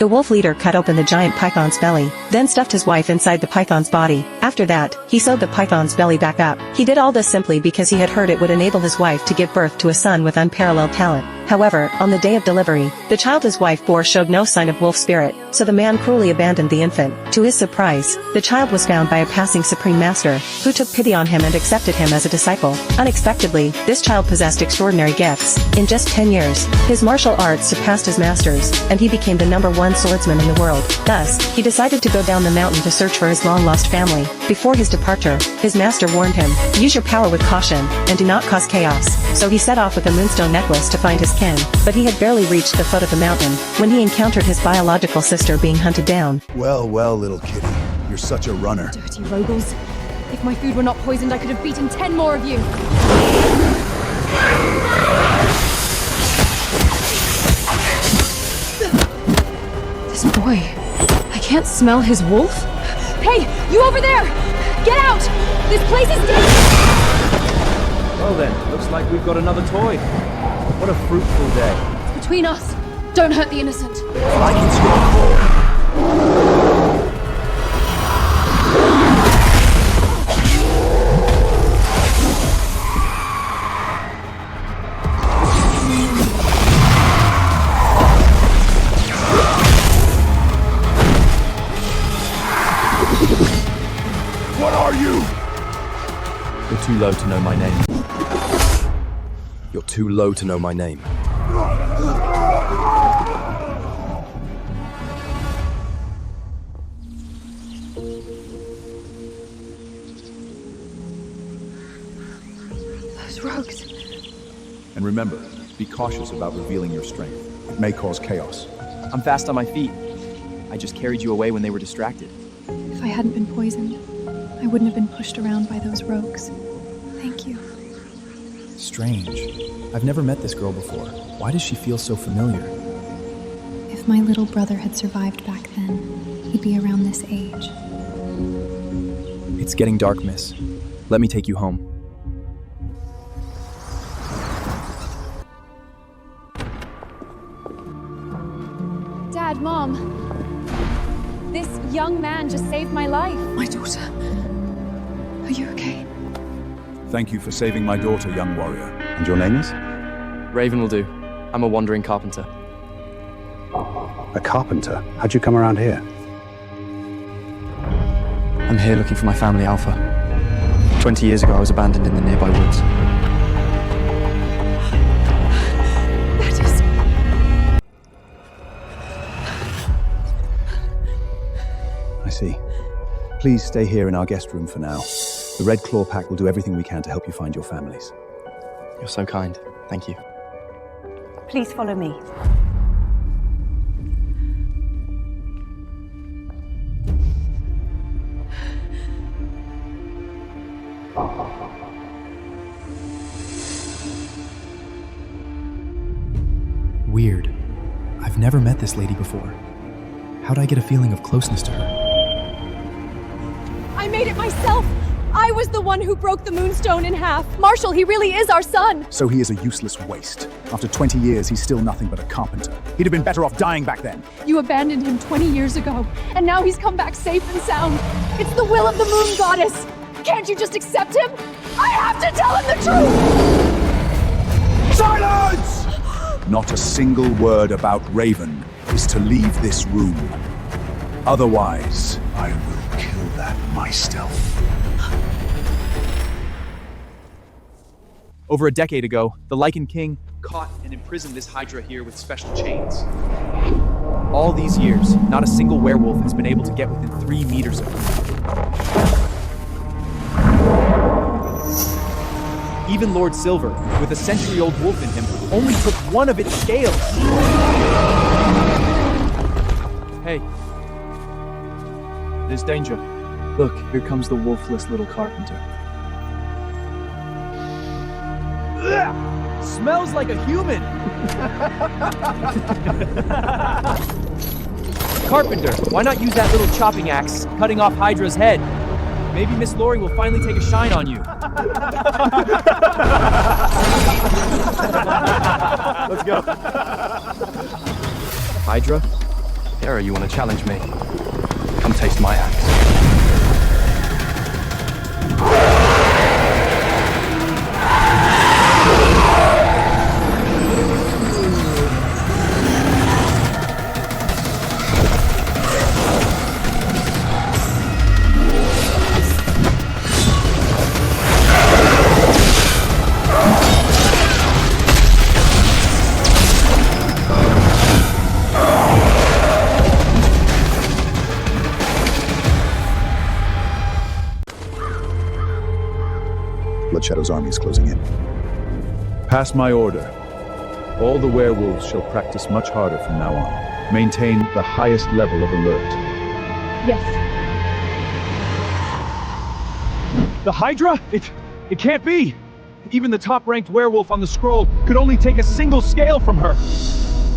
The wolf leader cut open the giant python's belly, then stuffed his wife inside the python's body. After that, he sewed the python's belly back up. He did all this simply because he had heard it would enable his wife to give birth to a son with unparalleled talent. However, on the day of delivery, the child his wife bore showed no sign of wolf spirit, so the man cruelly abandoned the infant. To his surprise, the child was found by a passing supreme master, who took pity on him and accepted him as a disciple. Unexpectedly, this child possessed extraordinary gifts. In just 10 years, his martial arts surpassed his master's, and he became the #1 swordsman in the world. Thus, he decided to go down the mountain to search for his long-lost family. Before his departure, his master warned him, "Use your power with caution, and do not cause chaos." So he set off with a moonstone necklace to find his kin, but he had barely reached the foot of the mountain when he encountered his biological sister being hunted down. Well, well, little kitty, you're such a runner. Dirty Rogals. If my food were not poisoned, I could have beaten 10 more of you. This boy, I can't smell his wolf. Hey, you over there! Get out! This place is dangerous! Well then, looks like we've got another toy. What a fruitful day. It's between us. Don't hurt the innocent. Like it's your call. What are you? You're too low to know my name. You're too low to know my name. Those rogues. And remember, be cautious about revealing your strength. It may cause chaos. I'm fast on my feet. I just carried you away when they were distracted. If I hadn't been poisoned, I wouldn't have been pushed around by those rogues. Thank you. Strange. I've never met this girl before. Why does she feel so familiar? If my little brother had survived back then, he'd be around this age. It's getting dark, miss. Let me take you home. Dad, Mom. This young man just saved my life. My daughter. Are you okay? Thank you for saving my daughter, young warrior. And your name is? Raven will do. I'm a wandering carpenter. A carpenter? How'd you come around here? I'm here looking for my family, Alpha. 20 years ago, I was abandoned in the nearby woods. That is... I see. Please stay here in our guest room for now. The Redclaw pack will do everything we can to help you find your families. You're so kind. Thank you. Please follow me. Weird. I've never met this lady before. How'd I get a feeling of closeness to her? I made it myself! I was the one who broke the moonstone in half. Marshall, he really is our son! So he is a useless waste. After 20 years, he's still nothing but a carpenter. He'd have been better off dying back then. You abandoned him 20 years ago, and now he's come back safe and sound. It's the will of the moon goddess! Can't you just accept him? I have to tell him the truth! Silence! Not a single word about Raven is to leave this room. Otherwise, I will kill that myself. Over a decade ago, the Lycan King caught and imprisoned this Hydra here with special chains. All these years, not a single werewolf has been able to get within 3 meters of him. Even Lord Silver, with a century-old wolf in him, only took one of its scales. Hey. There's danger. Look, here comes the wolfless little carpenter. Ugh! Smells like a human! Carpenter, why not use that little chopping axe, cutting off Hydra's head? Maybe Miss Lori will finally take a shine on you. Let's go. Hydra? Sarah, you want to challenge me? Come taste my axe. Bloodshadow's army is closing in. Pass my order. All the werewolves shall practice much harder from now on. Maintain the highest level of alert. Yes. The Hydra? It can't be! Even the top-ranked werewolf on the scroll could only take a single scale from her!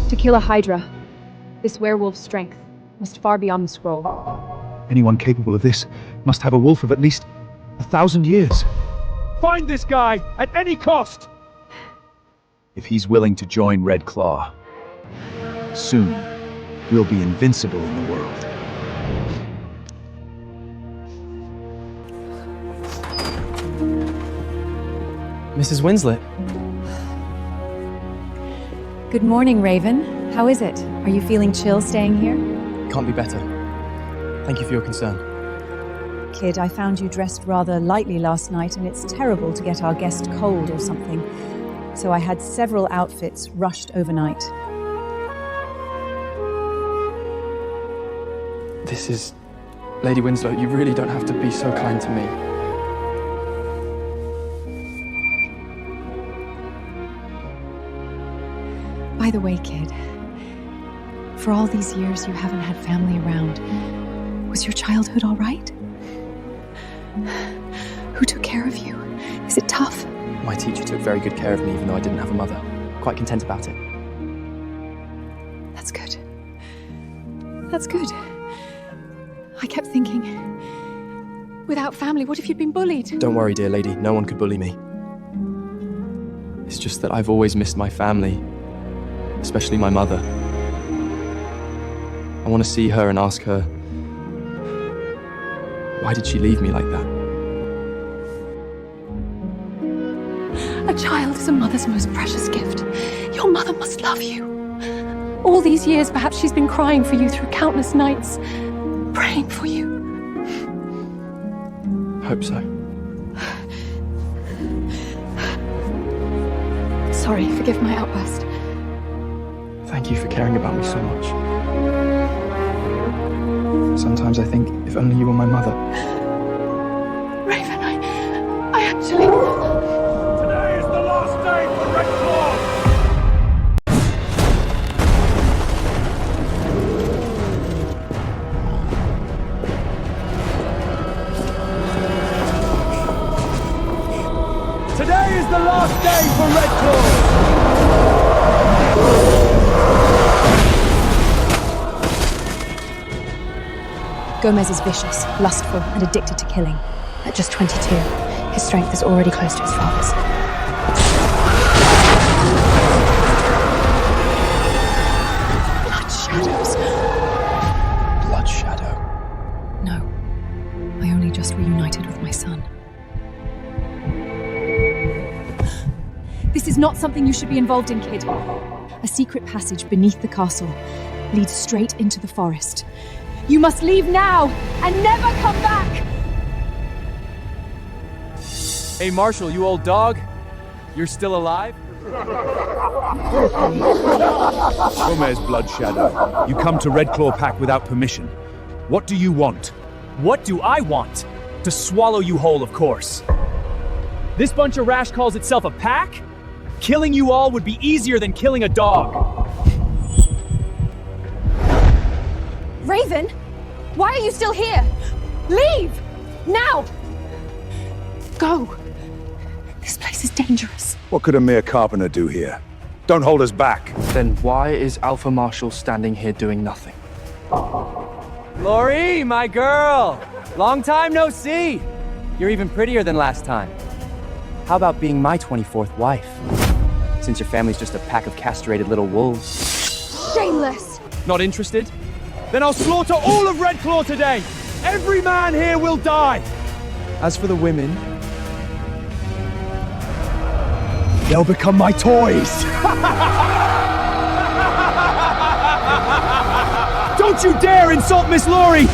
To kill a Hydra, this werewolf's strength must far beyond the scroll. Anyone capable of this must have a wolf of at least 1,000 years. Find this guy at any cost! If he's willing to join Redclaw, soon we'll be invincible in the world. Mrs. Winslet. Good morning, Raven. How is it? Are you feeling chill staying here? Can't be better. Thank you for your concern. Kid, I found you dressed rather lightly last night, and it's terrible to get our guest cold or something. So I had several outfits rushed overnight. This is... Lady Winslow, you really don't have to be so kind to me. By the way, kid, for all these years you haven't had family around. Was your childhood all right? Who took care of you? Is it tough? My teacher took very good care of me, even though I didn't have a mother. Quite content about it. That's good. That's good. I kept thinking, without family, what if you'd been bullied? Don't worry, dear lady, no one could bully me. It's just that I've always missed my family, especially my mother. I want to see her and ask her, why did she leave me like that? A child is a mother's most precious gift. Your mother must love you. All these years, perhaps she's been crying for you through countless nights, praying for you. Hope so. Sorry, forgive my outburst. Thank you for caring about me so much. Sometimes I think, if only you were my mother. Raven, I actually... Today is the last day for Redclaw! Today is the last day for Redclaw! Gomez is vicious, lustful, and addicted to killing. At just 22, his strength is already close to his father's. Bloodshadows. Bloodshadow? No. I only just reunited with my son. This is not something you should be involved in, kid. A secret passage beneath the castle leads straight into the forest. You must leave now and never come back! Hey, Marshall, you old dog. You're still alive? Gomez, Bloodshadow. You come to Redclaw Pack without permission. What do you want? What do I want? To swallow you whole, of course. This bunch of rash calls itself a pack? Killing you all would be easier than killing a dog. Raven, why are you still here? Leave! Now! Go! This place is dangerous. What could a mere carpenter do here? Don't hold us back. Then why is Alpha Marshal standing here doing nothing? Lori, my girl! Long time no see! You're even prettier than last time. How about being my 24th wife? Since your family's just a pack of castrated little wolves. Shameless! Not interested? Then I'll slaughter all of Redclaw today! Every man here will die! As for the women, They'll become my toys! Don't you dare insult Miss Laurie!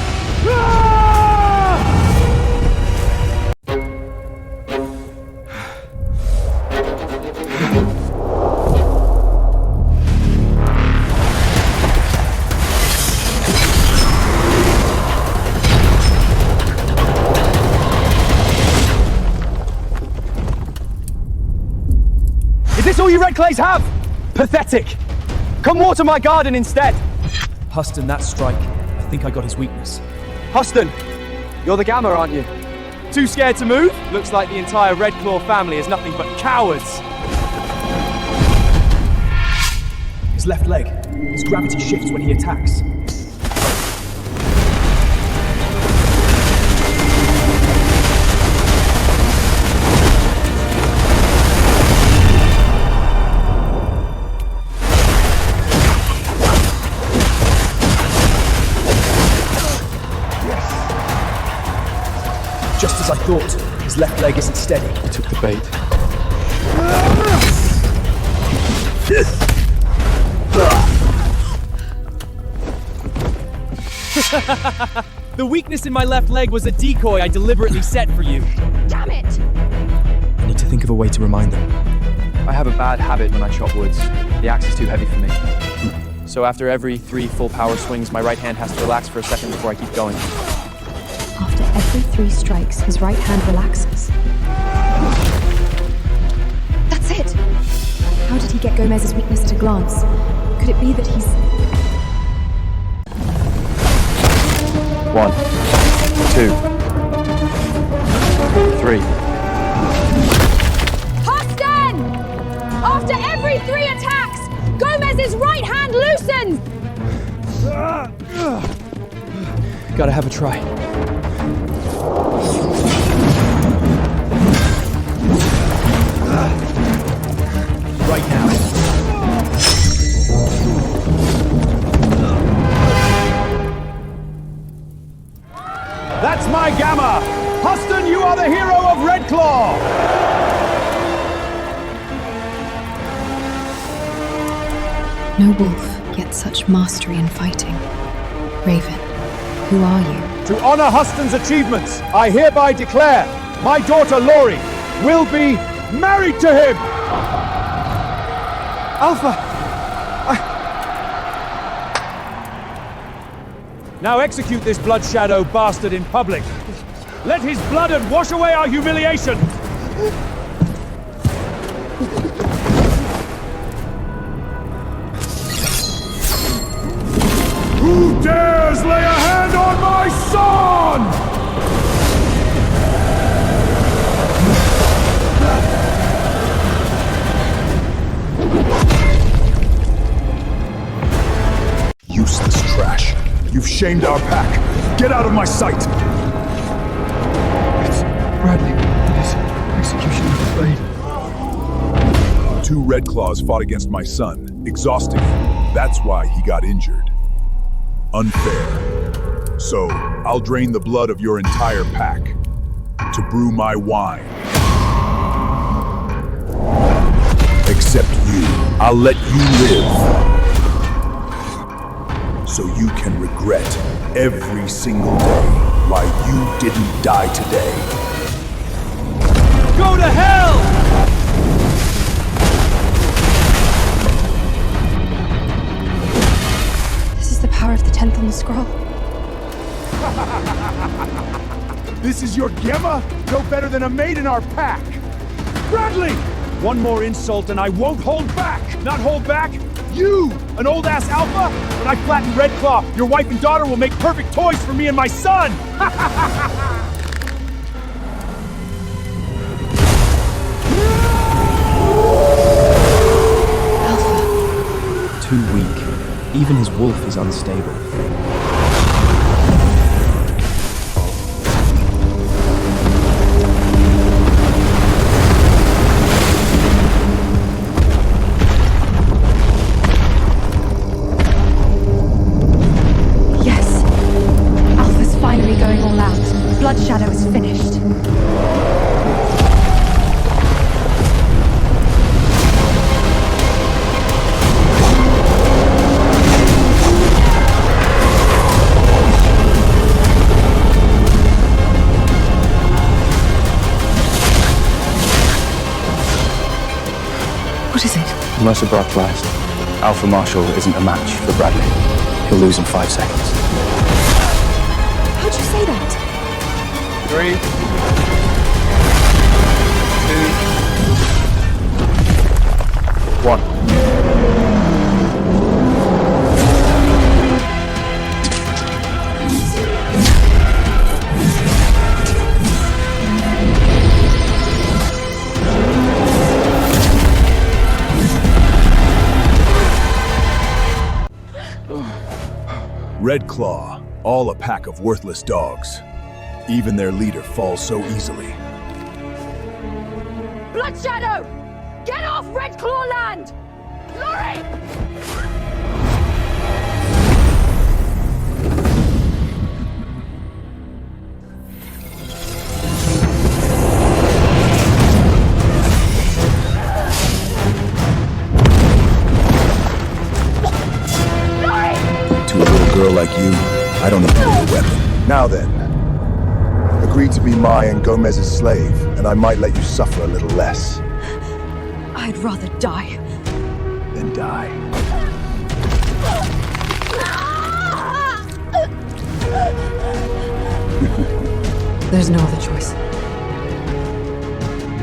Is this all you Redclaws have? Pathetic! Come water my garden instead! Huston, that strike. I think I got his weakness. Huston, you're the Gamma, aren't you? Too scared to move? Looks like the entire Redclaw family is nothing but cowards. His left leg. His gravity shifts when he attacks. Just as I thought, his left leg isn't steady. I took the bait. The weakness in my left leg was a decoy I deliberately set for you. Damn it! I need to think of a way to remind them. I have a bad habit when I chop woods. The axe is too heavy for me. So after every 3 full power swings, my right hand has to relax for a second before I keep going. After every 3 strikes, his right hand relaxes. That's it! How did he get Gomez's weakness at a glance? Could it be that he's... 1, 2, 3. Huston! After every 3 attacks, Gomez's right hand loosens! Gotta have a try. Right now. That's my Gamma! Huston, you are the hero of Redclaw! No wolf gets such mastery in fighting. Raven, who are you? To honor Huston's achievements, I hereby declare my daughter Laurie will be married to him! Alpha! Now execute this Bloodshadow bastard in public. Let his blood and wash away our humiliation! Who dares lay a hand on my son? Useless trash. You've shamed our pack. Get out of my sight! It's Bradley. His execution of the blade. 2 Redclaws fought against my son, exhausting him. That's why he got injured. Unfair. So, I'll drain the blood of your entire pack to brew my wine. Except you. I'll let you live. So you can regret every single day why you didn't die today. Go to hell! This is the power of the 10th on the scroll. This is your Gemma? No better than a mate in our pack. Bradley! One more insult and I won't hold back! Not hold back? You! An old-ass alpha? When I flatten Redclaw, your wife and daughter will make perfect toys for me and my son! Too weak. Even his wolf is unstable. Yes. Unless a broadcast, Alpha Marshal isn't a match for Bradley. He'll lose in 5 seconds. How'd you say that? 3, 2, 1. Redclaw, all a pack of worthless dogs. Even their leader falls so easily. Bloodshadow! Get off Redclaw land! Lorry! To a little girl like you, I don't even need a weapon. Now then, agree to be my and Gomez's slave, and I might let you suffer a little less. I'd rather die. Then die. There's no other choice.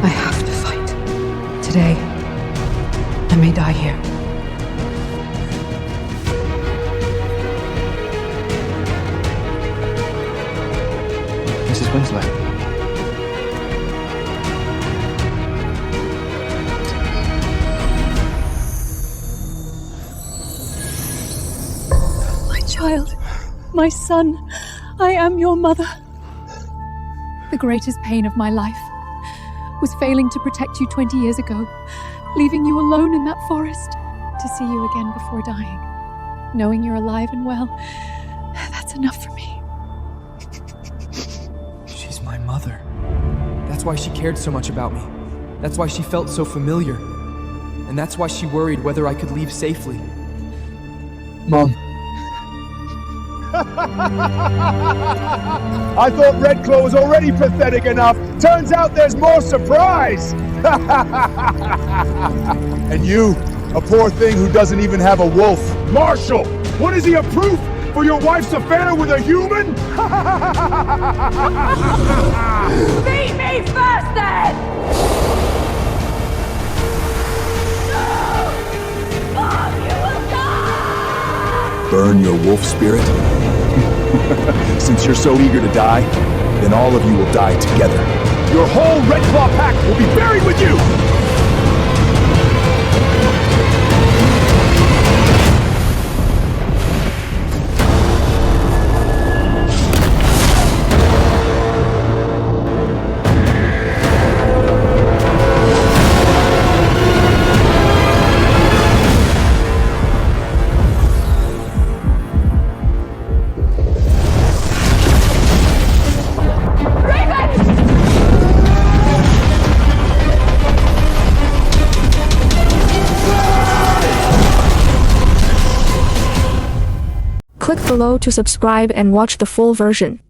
I have to fight. Today, I may die here. Mrs. Winslow. My child, my son, I am your mother. The greatest pain of my life was failing to protect you 20 years ago, leaving you alone in that forest. To see you again before dying, knowing you're alive and well, that's enough for me. She's my mother. That's why she cared so much about me. That's why she felt so familiar. And that's why she worried whether I could leave safely. Mom. I thought Redclaw was already pathetic enough. Turns out there's more surprise! And you, a poor thing who doesn't even have a wolf. Marshal! What is he, a proof for your wife's affair with a human? Beat me first, then! No! Mom, you will die! Burn your wolf spirit? Since you're so eager to die, then all of you will die together. Your whole Redclaw pack will be buried with you! Click below to subscribe and watch the full version.